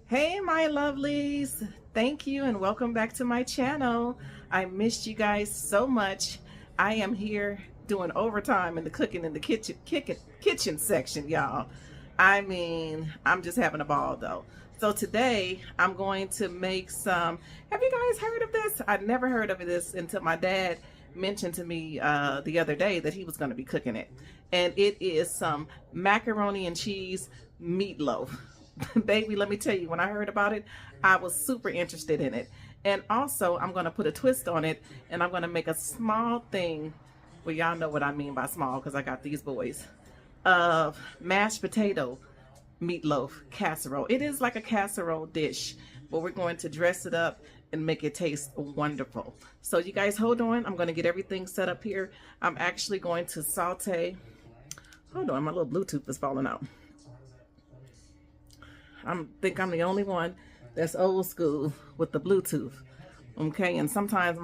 Hey my lovelies, thank you and welcome back to my channel. I missed you guys so much. I am here doing overtime in the cooking in the kitchen section, y'all. I mean, I'm just having a ball though. So today I'm going to make some, have you guys heard of this? I'd never heard of this until my dad mentioned to me the other day that he was going to be cooking it. And it is some macaroni and cheese meatloaf. Baby, let me tell you, when I heard about it, I was super interested in it. And also, I'm going to put a twist on it, and I'm going to make a small thing, well, y'all know what I mean by small because I got these boys, of mashed potato meatloaf casserole. It is like a casserole dish, but we're going to dress it up and make it taste wonderful. So you guys hold on. I'm going to get everything set up here. I'm actually going to saute. Hold on, my little Bluetooth is falling out. I think I'm the only one that's old school with the Bluetooth. Okay, and sometimes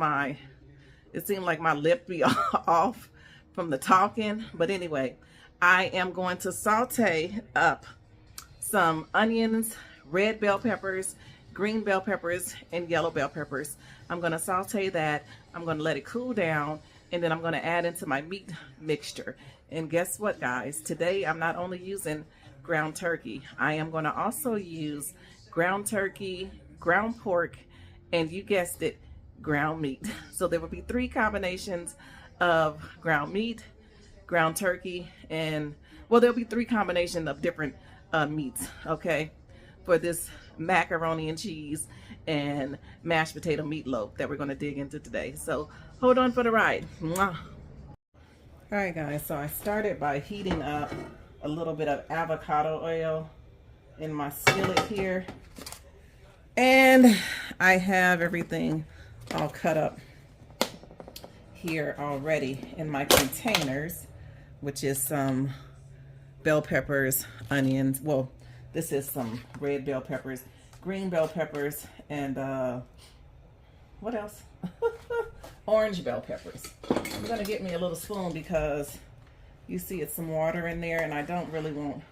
it seems like my lip be off from the talking. But anyway, I am going to saute up some onions, red bell peppers, green bell peppers, and yellow bell peppers. I'm going to saute that. I'm going to let it cool down, and then I'm going to add into my meat mixture. And guess what, guys? Today I'm not only using ground turkey. I am going to also use ground turkey, ground pork, and you guessed it, ground meat. So there will be 3 combinations of ground meat, ground turkey, and well, there'll be 3 combinations of different meats, okay, for this macaroni and cheese and mashed potato meatloaf that we're going to dig into today. So hold on for the ride. Mwah. All right, guys, so I started by heating up a little bit of avocado oil in my skillet here, and I have everything all cut up here already in my containers, which is some bell peppers, onions, well, this is some red bell peppers, green bell peppers, and what else? Orange bell peppers. I'm gonna get me a little spoon because you see it's some water in there, and I don't really want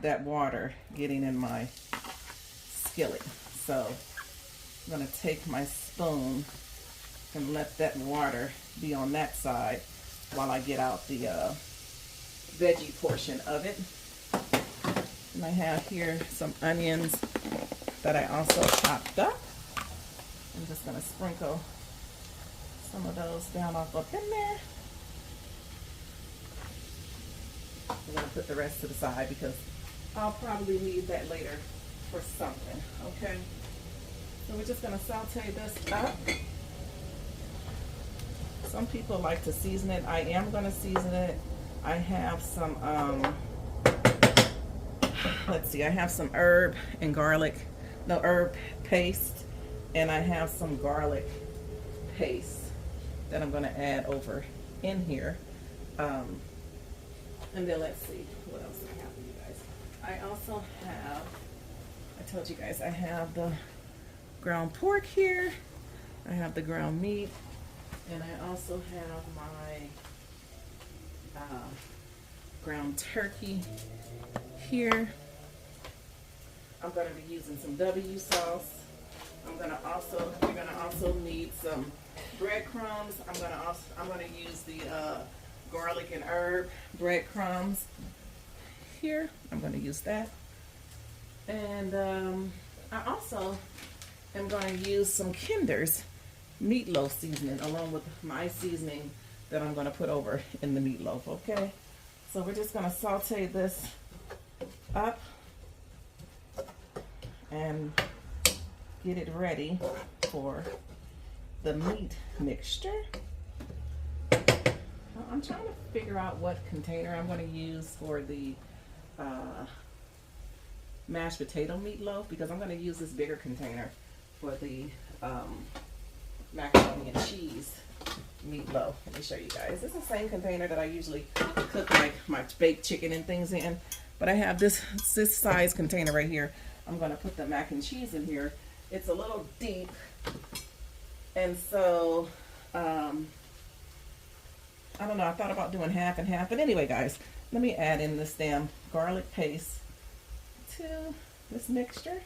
that water getting in my skillet. So I'm going to take my spoon and let that water be on that side while I get out the veggie portion of it. And I have here some onions that I also chopped up. I'm just going to sprinkle some of those down off up in there. I'm going to put the rest to the side because I'll probably need that later for something, okay? So we're just going to saute this up. Some people like to season it. I am going to season it. I have some, let's see, I have some herb and garlic, no, herb paste, and I have some garlic paste that I'm going to add over in here. And then let's see, what else do I have for you guys? I also have, I told you guys, I have the ground pork here. I have the ground meat. And I also have my ground turkey here. I'm going to be using some W sauce. We're gonna also need some breadcrumbs. I'm gonna use the garlic and herb breadcrumbs here. I'm going to use that. And I also am going to use some Kinder's meatloaf seasoning along with my seasoning that I'm going to put over in the meatloaf, okay? So we're just going to saute this up and get it ready for the meat mixture. I'm trying to figure out what container I'm going to use for the mashed potato meatloaf, because I'm going to use this bigger container for the macaroni and cheese meatloaf. Let me show you guys. This is the same container that I usually cook my baked chicken and things in, but I have this size container right here. I'm going to put the mac and cheese in here. It's a little deep, and so I don't know, I thought about doing half and half, but anyway, guys, let me add in this damn garlic paste to this mixture.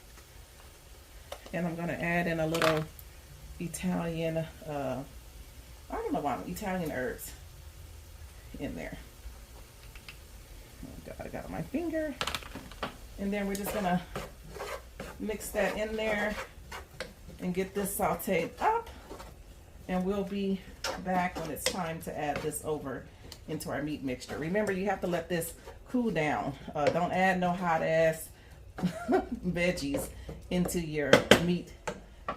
And I'm gonna add in a little Italian, I don't know why, Italian herbs in there. Oh God, I got it on my finger. And then we're just gonna mix that in there and get this sauteed up. And we'll be back when it's time to add this over into our meat mixture. Remember, you have to let this cool down. Don't add no hot ass veggies into your meat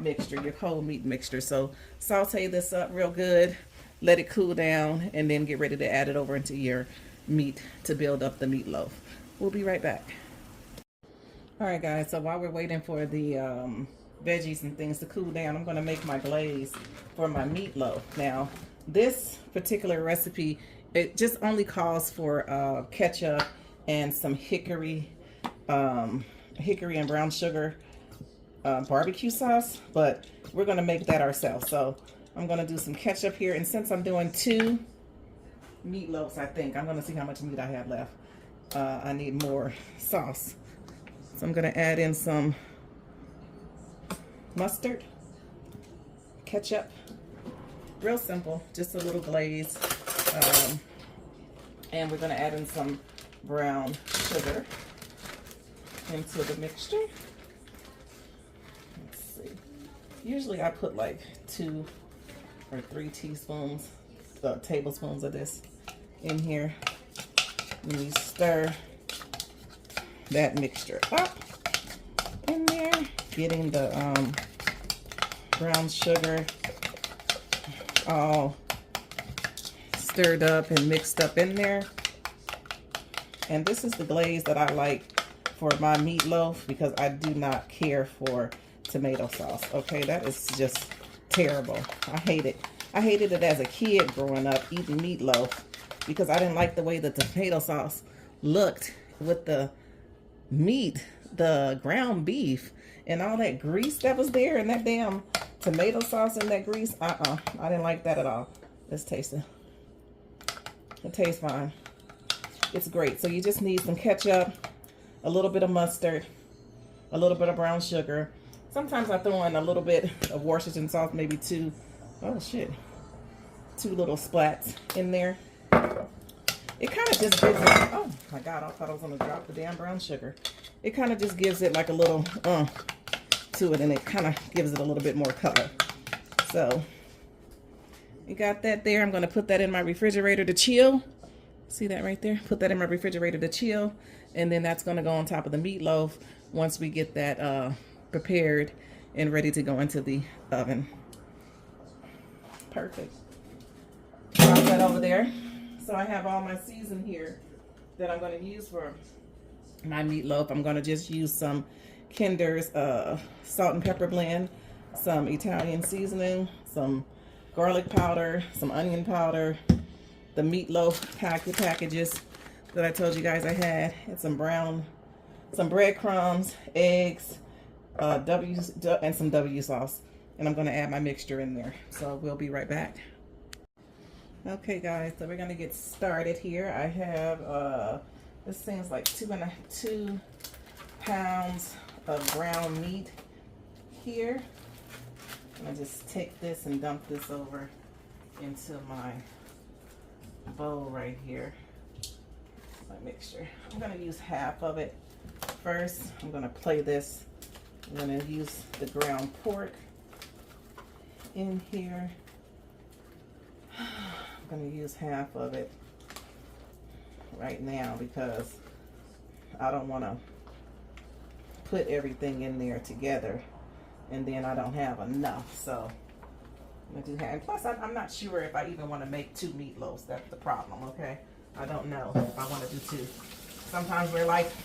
mixture, your cold meat mixture. So saute this up real good, let it cool down, and then get ready to add it over into your meat to build up the meatloaf. We'll be right back. All right, guys, so while we're waiting for the veggies and things to cool down, I'm going to make my glaze for my meatloaf. Now, this particular recipe, it just only calls for ketchup and some hickory and brown sugar barbecue sauce, but we're going to make that ourselves. So I'm going to do some ketchup here, and since I'm doing 2 meatloafs, I think I'm going to see how much meat I have left. I need more sauce. So I'm going to add in some mustard, ketchup, real simple, just a little glaze, and we're going to add in some brown sugar into the mixture. Let's see. Usually I put like 2 or 3 tablespoons of this in here. And you stir that mixture up in there, getting the brown sugar all stirred up and mixed up in there. And this is the glaze that I like for my meatloaf, because I do not care for tomato sauce. Okay, that is just terrible. I hate it. I hated it as a kid growing up eating meatloaf, because I didn't like the way the tomato sauce looked with the meat, the ground beef, and all that grease that was there, and that damn tomato sauce and that grease. I didn't like that at all. Let's taste it. It tastes fine. It's great. So you just need some ketchup, a little bit of mustard, a little bit of brown sugar. Sometimes I throw in a little bit of Worcestershire sauce, maybe 2 little splats in there. It kind of just gives it, oh my God, I thought I was going to drop the damn brown sugar. It kind of just gives it like a little to it, and it kind of gives it a little bit more color. So you got that there. I'm going to put that in my refrigerator to chill. See that right there? Put that in my refrigerator to chill, and then that's going to go on top of the meatloaf once we get that prepared and ready to go into the oven. Perfect. Drop that over there. So I have all my season here that I'm going to use for my meatloaf. I'm going to just use some Kinder's salt and pepper blend, some Italian seasoning, some garlic powder, some onion powder, the meatloaf packages that I told you guys I had, and some breadcrumbs, eggs, and some W sauce. And I'm going to add my mixture in there. So we'll be right back. Okay, guys, so we're going to get started here. I have, this seems like 2 pounds of ground meat here. I'm going to just take this and dump this over into my bowl right here. My mixture. I'm going to use half of it first. I'm going to play this. I'm going to use the ground pork in here. I'm going to use half of it right now because I don't want to put everything in there together and then I don't have enough. So I'm going to do half. And plus, I'm not sure if I even want to make 2 meatloaves. That's the problem, okay? I don't know if I want to do 2. Sometimes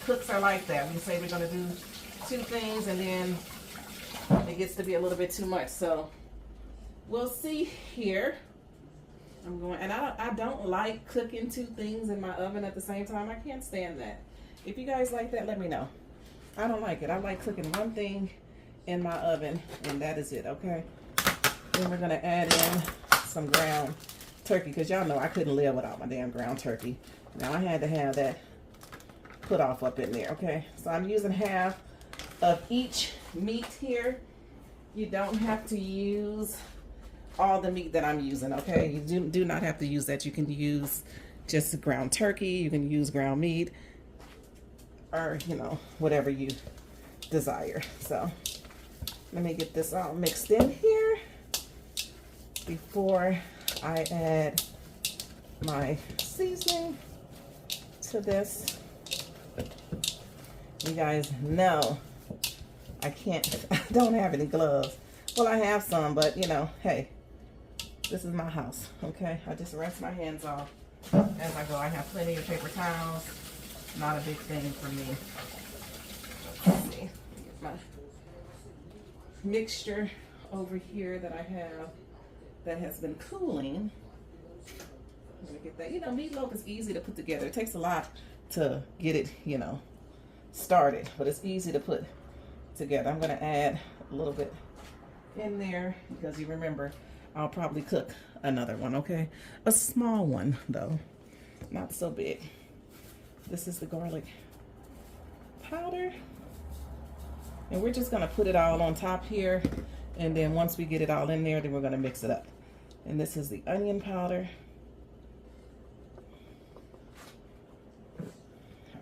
cooks are like that. We say we're going to do 2 things and then it gets to be a little bit too much. So we'll see here. I'm going, and I don't like cooking 2 things in my oven at the same time. I can't stand that. If you guys like that, let me know. I don't like it. I like cooking 1 thing in my oven, and that is it, okay? Then we're going to add in some ground turkey, because y'all know I couldn't live without my damn ground turkey. Now, I had to have that put off up in there, okay? So I'm using half of each meat here, You don't have to use all the meat that I'm using, okay? You do not have to use that. You can use just ground turkey, you can use ground meat, or, you know, whatever you desire. So let me get this all mixed in here before I add my seasoning to this. You guys know I don't have any gloves. Well, I have some, but you know, hey, this is my house, okay? I just rinse my hands off as I go. I have plenty of paper towels. Not a big thing for me. Let's see. Get my mixture over here that I have that has been cooling. Let me get that. You know, meatloaf is easy to put together. It takes a lot to get it, you know, started, but it's easy to put together. I'm going to add a little bit in there because you remember I'll probably cook another one, okay? A small one though, not so big. This is the garlic powder, and we're just going to put it all on top here, and then once we get it all in there, then we're going to mix it up. And this is the onion powder.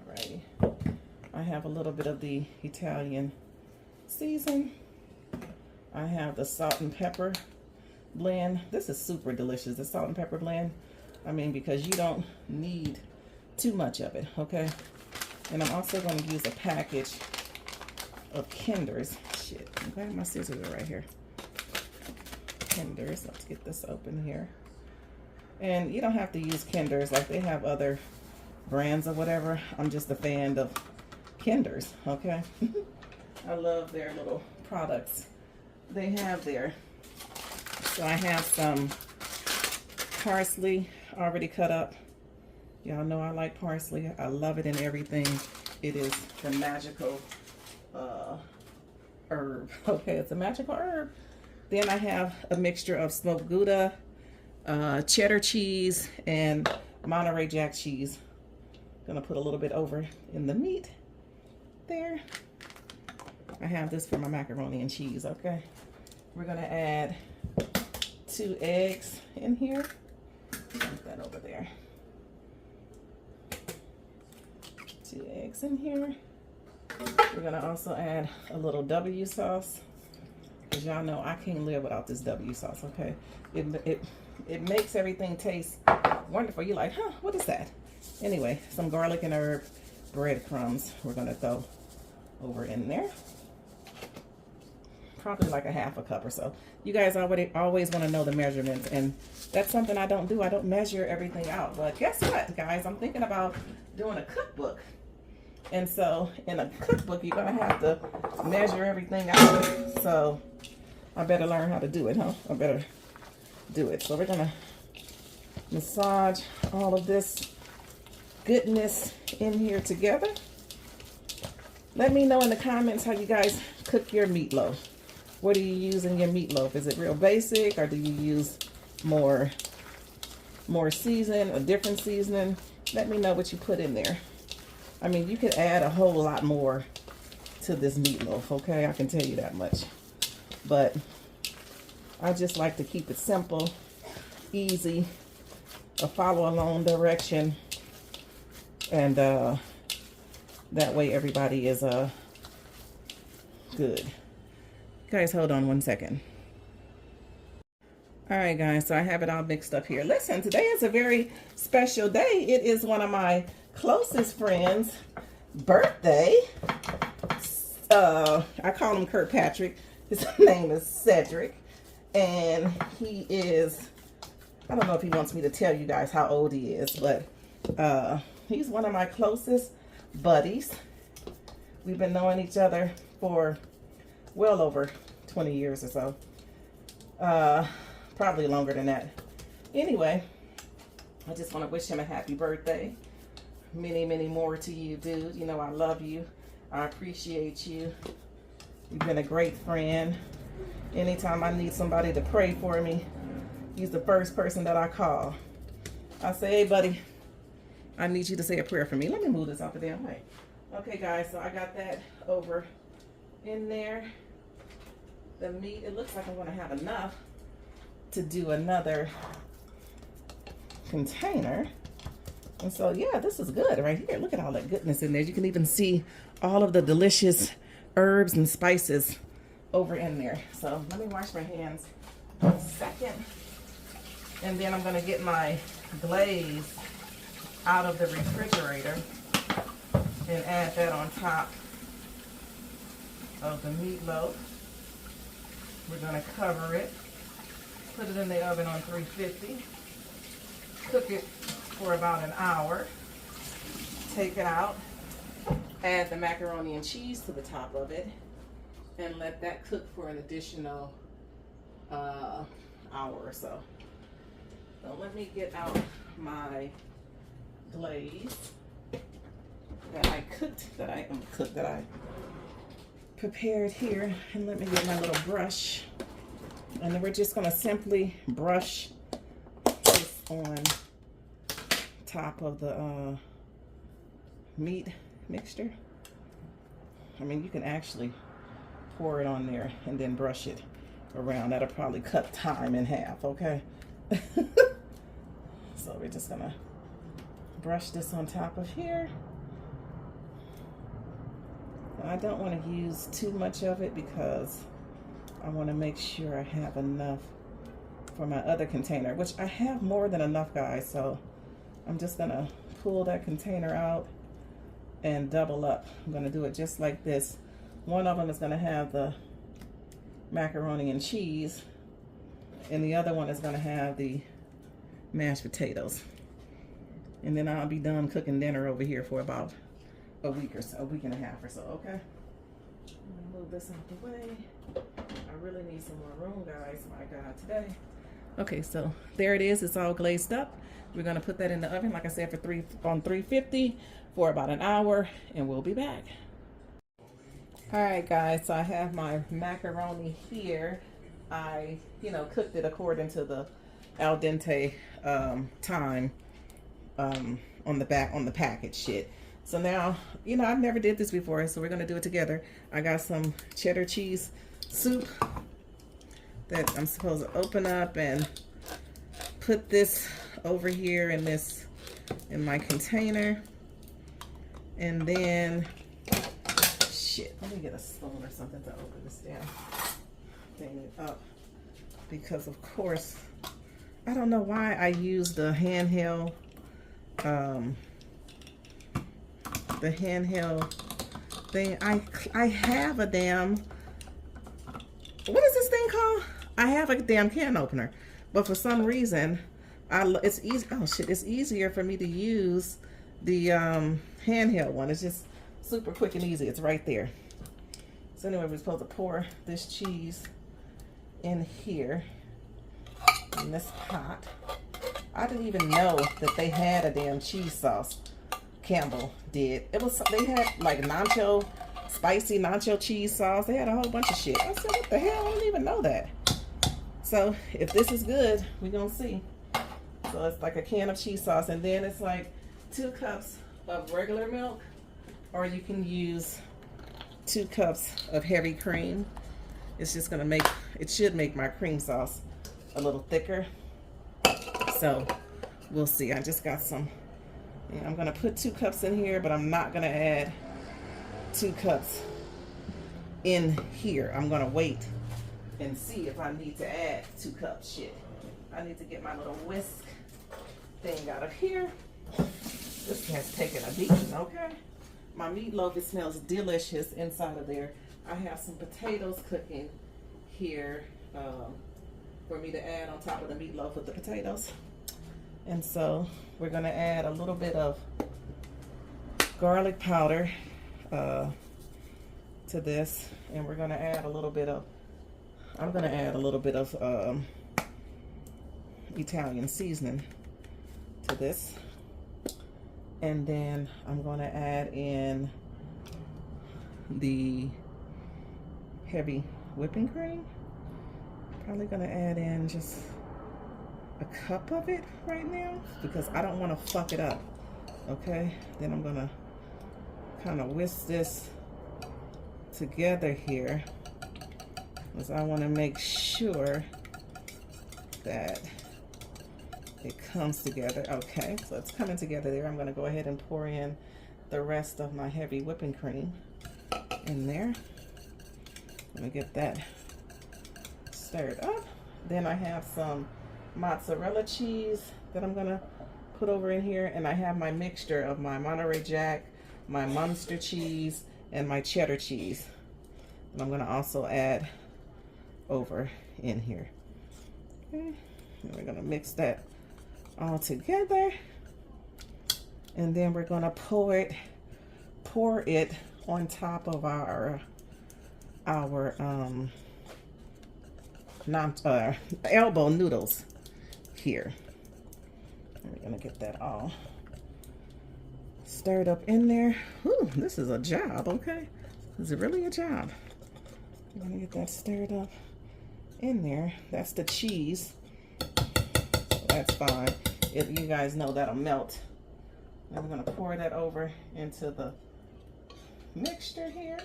Alrighty. I have a little bit of the Italian season. I have the salt and pepper blend. This is super delicious, the salt and pepper blend. I mean, because you don't need too much of it, okay? And I'm also going to use a package of Kinders. Shit, okay, my scissors are right here. Kinders, let's get this open here. And you don't have to use Kinders, like they have other brands or whatever. I'm just a fan of Kinders, okay? I love their little products they have there. So I have some parsley already cut up. Y'all know I like parsley. I love it in everything. It is the magical herb. Okay, it's a magical herb. Then I have a mixture of smoked Gouda, cheddar cheese, and Monterey Jack cheese. Gonna put a little bit over in the meat there. I have this for my macaroni and cheese, okay? We're gonna add 2 eggs in here. Put that over there. 2 eggs in here. We're gonna also add a little W sauce, because y'all know I can't live without this W sauce, okay? It makes everything taste wonderful. You're like, huh, what is that? Anyway, some garlic and herb breadcrumbs we're gonna throw over in there. Probably like a half a cup or so. You guys always want to know the measurements, and that's something I don't do. I don't measure everything out. But guess what, guys? I'm thinking about doing a cookbook. And so in a cookbook, you're going to have to measure everything out. So I better learn how to do it, huh? I better do it. So we're going to massage all of this goodness in here together. Let me know in the comments how you guys cook your meatloaf. What do you use in your meatloaf? Is it real basic, or do you use more season, a different seasoning? Let me know what you put in there. I mean, you could add a whole lot more to this meatloaf, okay? I can tell you that much. But I just like to keep it simple, easy, a follow along direction, and that way everybody is good. Guys, hold on one second. All right, guys, so I have it all mixed up here. Listen, today is a very special day. It is one of my closest friends' birthday. I call him Kirkpatrick. His name is Cedric. And he is, I don't know if he wants me to tell you guys how old he is, but he's one of my closest buddies. We've been knowing each other for well over 20 years or so. Probably longer than that. Anyway, I just want to wish him a happy birthday. Many, many more to you, dude. You know I love you. I appreciate you. You've been a great friend. Anytime I need somebody to pray for me, he's the first person that I call. I say, hey, buddy, I need you to say a prayer for me. Let me move this out the damn way. Okay, guys, so I got that over in there. the meat. It looks like I'm gonna have enough to do another container. And so yeah, this is good right here. Look at all that goodness in there. You can even see all of the delicious herbs and spices over in there. So let me wash my hands a second. And then I'm gonna get my glaze out of the refrigerator and add that on top of the meatloaf. We're gonna cover it, put it in the oven on 350, cook it for about an hour, take it out, add the macaroni and cheese to the top of it, and let that cook for an additional hour or so. So let me get out my glaze that I prepared here, and let me get my little brush, and then we're just going to simply brush this on top of the meat mixture. I mean, you can actually pour it on there and then brush it around. That'll probably cut time in half, okay? So we're just gonna brush this on top of here. I don't want to use too much of it because I want to make sure I have enough for my other container, which I have more than enough, guys. So I'm just gonna pull that container out and double up. I'm gonna do it just like this. One of them is gonna have the macaroni and cheese, and the other one is gonna have the mashed potatoes. And then I'll be done cooking dinner over here for about a week or so, a week and a half or so, okay? I'm gonna move this out the way. I really need some more room, guys, my God, today. Okay, so there it is. It's all glazed up. We're gonna put that in the oven, like I said, on 350 for about an hour, and we'll be back. All right, guys, so I have my macaroni here. I, cooked it according to the al dente time on the package shit. So now, I've never did this before, so we're gonna do it together. I got some cheddar cheese soup that I'm supposed to open up and put this over here in my container. And then, shit, let me get a spoon or something to open this damn thing up. Because of course, I don't know why I use the handheld thing. I have a damn, what is this thing called? I have a damn can opener, but for some reason, it's easy. Oh shit! It's easier for me to use the handheld one. It's just super quick and easy. It's right there. So anyway, we're supposed to pour this cheese in here in this pot. I didn't even know that they had a damn cheese sauce. Campbell did. They had like nacho, spicy nacho cheese sauce. They had a whole bunch of shit. I said, what the hell? I didn't even know that. So if this is good, we're gonna see. So it's like a can of cheese sauce, and then it's like 2 cups of regular milk, or you can use 2 cups of heavy cream. It's just gonna it should make my cream sauce a little thicker. So we'll see. I just got some. Yeah, I'm gonna put 2 cups in here, but I'm not gonna add 2 cups in here. I'm gonna wait and see if I need to add 2 cups. Shit. I need to get my little whisk thing out of here. This has taken a beating, okay? My meatloaf, it smells delicious inside of there. I have some potatoes cooking here for me to add on top of the meatloaf with the potatoes. And so we're gonna add a little bit of garlic powder to this, and we're gonna add a little bit of, I'm gonna add a little bit of Italian seasoning to this. And then I'm gonna add in the heavy whipping cream. Probably gonna add in just a cup of it right now because I don't want to fuck it up. Okay, then I'm gonna kind of whisk this together here because I want to make sure that it comes together. Okay, so it's coming together there. I'm going to go ahead and pour in the rest of my heavy whipping cream in there. I'm going to get that stirred up. Then I have some mozzarella cheese that I'm going to put over in here, and I have my mixture of my Monterey Jack, my Munster cheese, and my cheddar cheese. And I'm going to also add over in here. Okay, and we're going to mix that all together, and then we're going to pour it on top of our elbow noodles here. And we're going to get that all stirred up in there. Ooh, this is a job, okay? This is really a job. I'm going to get that stirred up in there. That's the cheese. So that's fine. You guys know that'll melt. And I'm going to pour that over into the mixture here.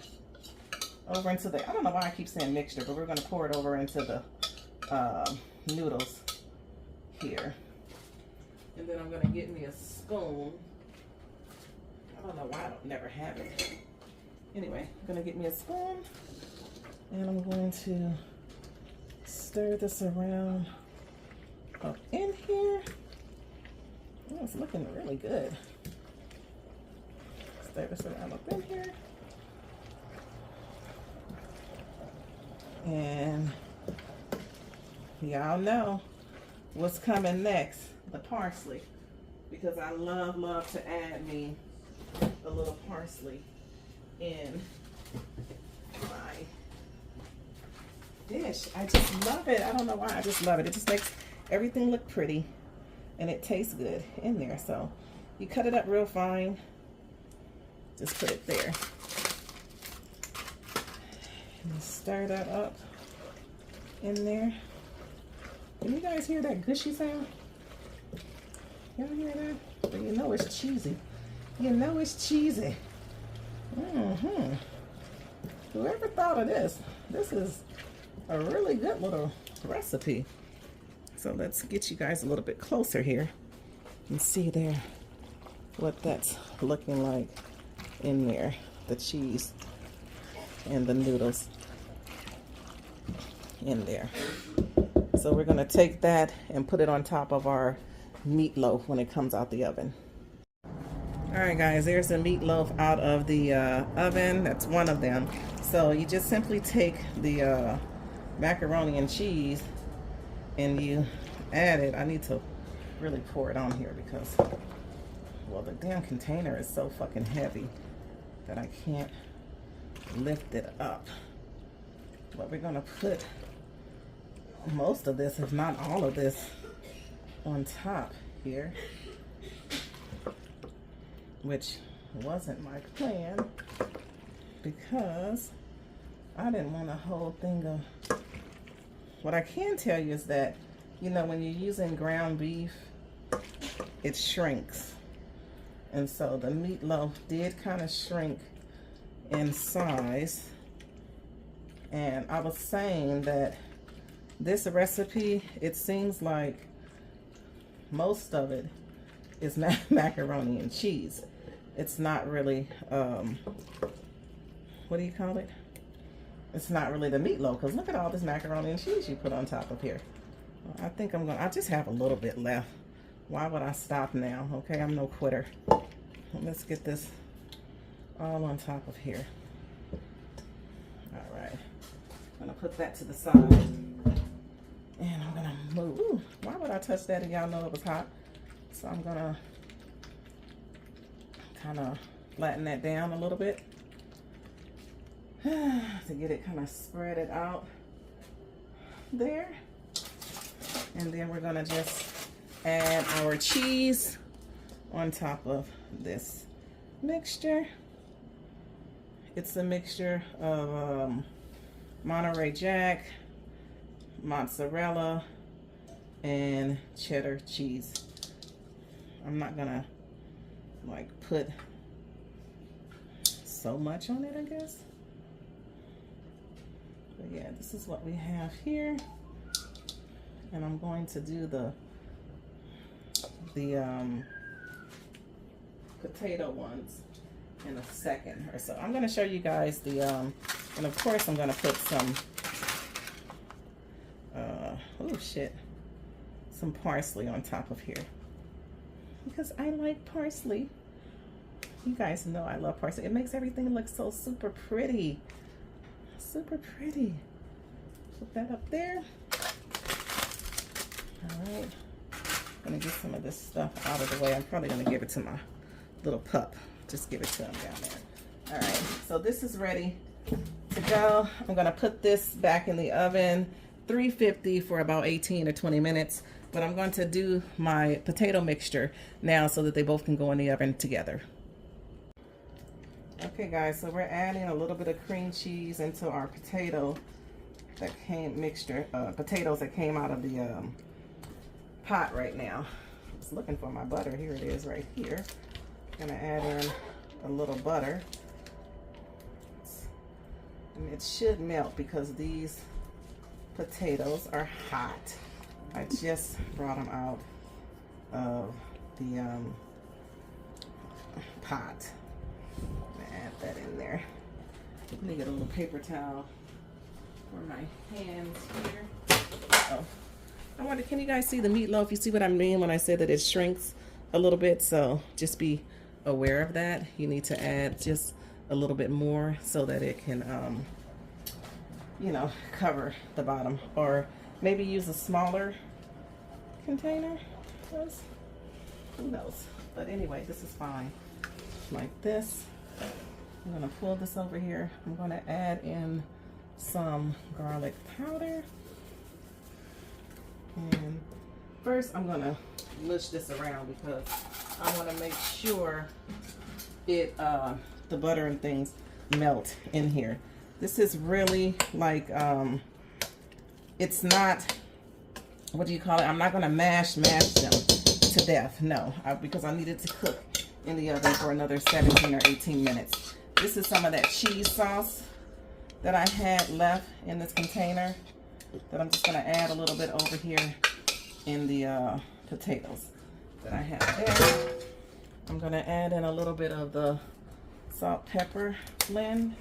Over into the, I don't know why I keep saying mixture, but we're going to pour it over into the noodles here. And then I'm going to get me a spoon. I don't know why I don't never have it. Anyway, I'm going to get me a spoon, and I'm going to stir this around up in here. Oh, it's looking really good. Stir this around up in here. And y'all know what's coming next, the parsley, because I love to add me a little parsley in my dish. I just love it. I don't know why, I just love it. It just makes everything look pretty, and it tastes good in there. So you cut it up real fine, just put it there. And stir that up in there. Can you guys hear that gushy sound? Y'all hear that? Well, you know it's cheesy. You know it's cheesy. Whoever thought of this? This is a really good little recipe. So let's get you guys a little bit closer here and see there what that's looking like in there. The cheese and the noodles in there. So we're going to take that and put it on top of our meatloaf when it comes out the oven. All right, guys, there's the meatloaf out of the oven. That's one of them. So you just simply take the macaroni and cheese and you add it. I need to really pour it on here because, well, the damn container is so fucking heavy that I can't lift it up. But we're gonna put most of this, if not all of this, on top here, which wasn't my plan because I didn't want a whole thing of. What I can tell you is that, you know, when you're using ground beef, it shrinks, and so the meatloaf did kind of shrink in size. And I was saying that this recipe, it seems like most of it is macaroni and cheese. It's not really, what do you call it? It's not really the meatloaf, because look at all this macaroni and cheese you put on top of here. I think I just have a little bit left. Why would I stop now? Okay, I'm no quitter. Let's get this all on top of here. All right, I'm gonna put that to the side. And I'm gonna move. Ooh, why would I touch that if y'all know it was hot? So I'm gonna kind of flatten that down a little bit to get it kind of spread it out there. And then we're gonna just add our cheese on top of this mixture. It's a mixture of Monterey Jack, mozzarella, and cheddar cheese. I'm not gonna like put so much on it, I guess. But yeah, this is what we have here. And I'm going to do the potato ones in a second or so. I'm going to show you guys the, and of course I'm going to put some, oh shit, some parsley on top of here. Because I like parsley. You guys know I love parsley. It makes everything look so super pretty. Super pretty. Put that up there. All right. I'm gonna get some of this stuff out of the way. I'm probably gonna give it to my little pup. Just give it to him down there. All right, so this is ready to go. I'm gonna put this back in the oven, 350 for about 18 or 20 minutes. But I'm going to do my potato mixture now so that they both can go in the oven together. Okay guys, so we're adding a little bit of cream cheese into our potato that came mixture, potatoes that came out of the pot right now. I was looking for my butter. Here it is right here. I'm gonna add in a little butter. And it should melt because these potatoes are hot. I just brought them out of the pot. Add that in there. Let me get a little paper towel for my hands here. Oh, I wonder, can you guys see the meatloaf? You see what I mean when I said that it shrinks a little bit? So just be aware of that. You need to add just a little bit more so that it can, you know, cover the bottom. Or maybe use a smaller container. Who knows? But anyway, this is fine. Like this. I'm going to pull this over here. I'm going to add in some garlic powder. And first I'm going to mush this around because I want to make sure it the butter and things melt in here. This is really like it's not, what do you call it? I'm not going to mash them to death. No, because I need it to cook in the oven for another 17 or 18 minutes. This is some of that cheese sauce that I had left in this container that I'm just going to add a little bit over here in the potatoes that I have there. I'm going to add in a little bit of the salt pepper blend.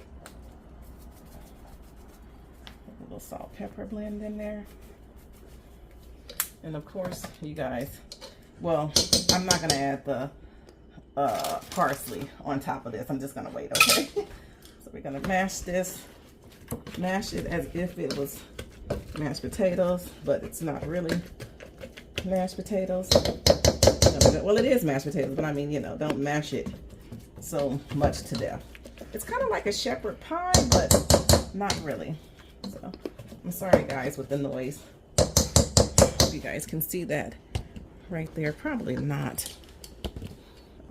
A little salt pepper blend in there. And of course, you guys, well, I'm not going to add the parsley on top of this. I'm just gonna wait, okay? So we're gonna mash this, mash it as if it was mashed potatoes, but it's not really mashed potatoes. Well, it is mashed potatoes, but I mean, you know, don't mash it so much to death. It's kind of like a shepherd pie, but not really. So I'm sorry guys with the noise. Hope you guys can see that right there. Probably not.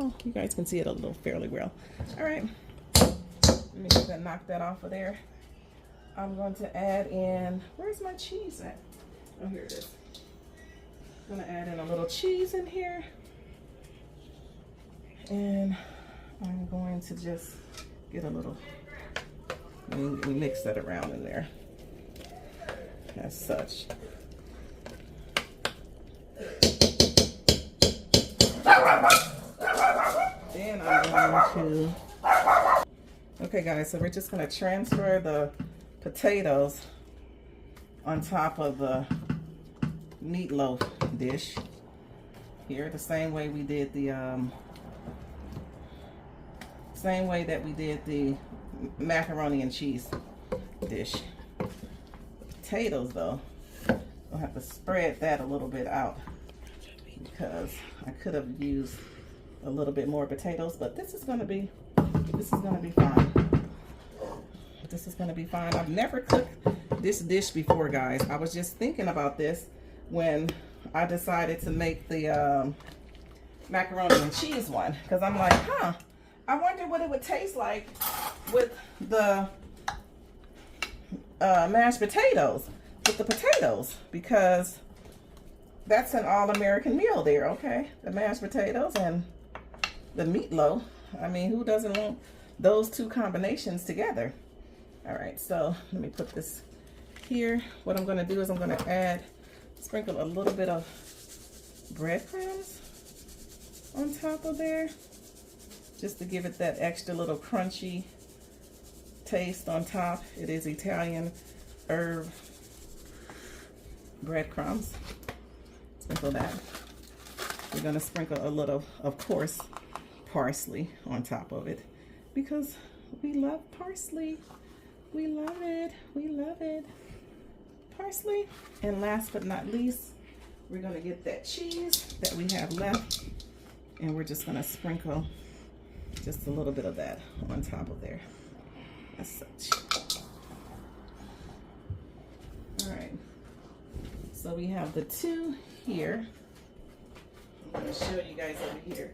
Oh, you guys can see it a little fairly well. All right, let me just knock that off of there. I'm going to add in, where's my cheese at? Oh, here it is. I'm going to add in a little cheese in here. And I'm going to just get a little, we mix that around in there as such. Then I'm going to, okay guys, so we're just going to transfer the potatoes on top of the meatloaf dish here, the same way we did the, same way that we did the macaroni and cheese dish. The potatoes though, I'll have to spread that a little bit out because I could have used a little bit more potatoes, but this is gonna be fine. This is gonna be fine. I've never cooked this dish before, guys. I was just thinking about this when I decided to make the macaroni and cheese one, because I'm like, I wonder what it would taste like with the mashed potatoes, with the potatoes, because that's an all-American meal there, okay? The mashed potatoes and the meatloaf. I mean, who doesn't want those two combinations together? All right, so let me put this here, what I'm gonna do is I'm gonna sprinkle a little bit of breadcrumbs on top of there, just to give it that extra little crunchy taste on top. It is Italian herb breadcrumbs. Sprinkle that. We're gonna sprinkle a little, of course, parsley on top of it, because we love parsley. We love it. We love it. Parsley. And last but not least, we're gonna get that cheese that we have left, and we're just gonna sprinkle just a little bit of that on top of there, as such. All right. So we have the two here. I'm gonna show you guys over here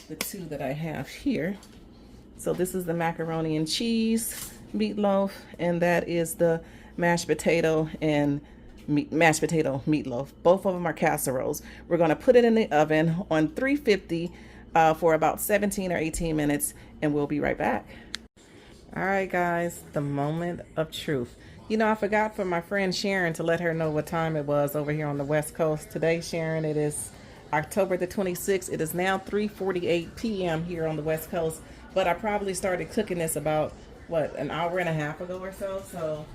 the two that I have here. So this is the macaroni and cheese meatloaf, and that is the mashed potato meatloaf. Both of them are casseroles. We're going to put it in the oven on 350 for about 17 or 18 minutes, and we'll be right back. All right, guys, the moment of truth. You know, I forgot for my friend Sharon to let her know what time it was over here on the West Coast. Today, Sharon, it is October the 26th. It is now 3:48 p.m. here on the West Coast, but I probably started cooking this about, what, an hour and a half ago or so. So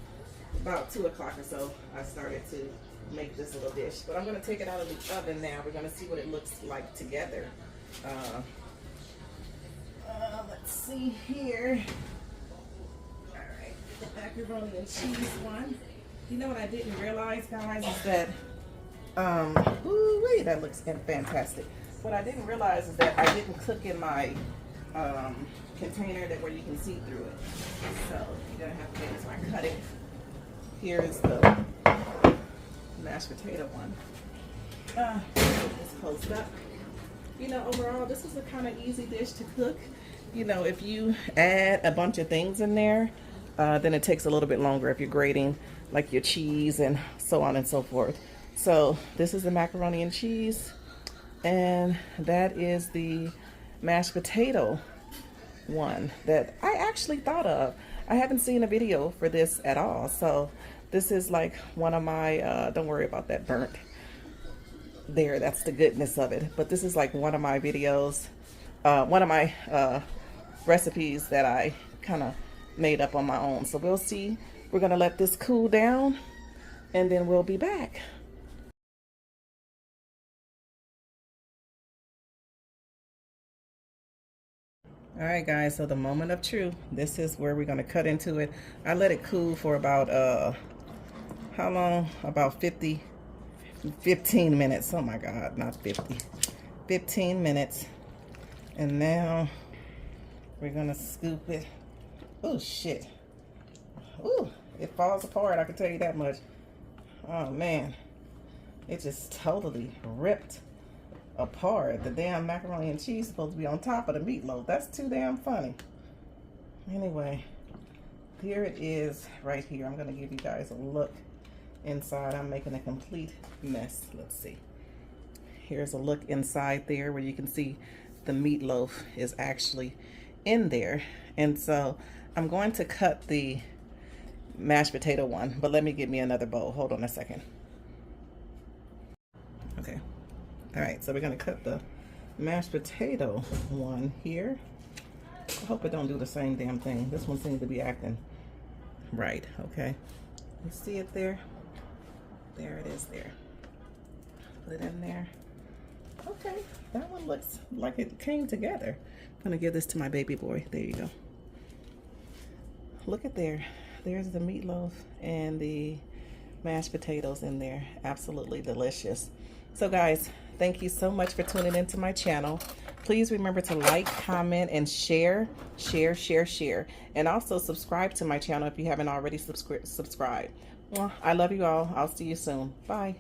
about 2 o'clock or so, I started to make this little dish. But I'm going to take it out of the oven now. We're going to see what it looks like together. Let's see here. All right, the macaroni and cheese one. You know what I didn't realize, guys, is that, ooh, wait, that looks fantastic. What I didn't realize is that I didn't cook in my container where you can see through it. So you're gonna have to get it. So I cut it. Here's the mashed potato one. Let's close up. You know, overall, this is a kind of easy dish to cook. You know, if you add a bunch of things in there, then it takes a little bit longer if you're grating like your cheese and so on and so forth. So this is the macaroni and cheese, and that is the mashed potato one that I actually thought of. I haven't seen a video for this at all. So this is like one of my, don't worry about that burnt there. That's the goodness of it. But this is like one of my videos, one of my recipes that I kind of made up on my own. So we'll see. We're going to let this cool down, and then we'll be back. All right, guys, so the moment of truth. This is where we're going to cut into it. I let it cool for about, how long? About 15 minutes. Oh my God, not 50. 15 minutes. And now we're going to scoop it. Oh, shit. Ooh, it falls apart, I can tell you that much. Oh, man. It just totally ripped apart. The damn macaroni and cheese is supposed to be on top of the meatloaf. That's too damn funny. Anyway, here it is right here. I'm going to give you guys a look inside. I'm making a complete mess. Let's see. Here's a look inside there where you can see the meatloaf is actually in there. And so I'm going to cut the mashed potato one, but let me get me another bowl. Hold on a second. Okay. All right, so we're gonna cut the mashed potato one here. I hope it don't do the same damn thing. This one seems to be acting right. Okay, you see it there? There it is there. Put it in there. Okay, that one looks like it came together. I'm gonna give this to my baby boy. There you go. Look at there. There's the meatloaf and the mashed potatoes in there. Absolutely delicious. So guys, thank you so much for tuning into my channel. Please remember to like, comment, and share. And also subscribe to my channel if you haven't already subscribed. Well, I love you all. I'll see you soon. Bye.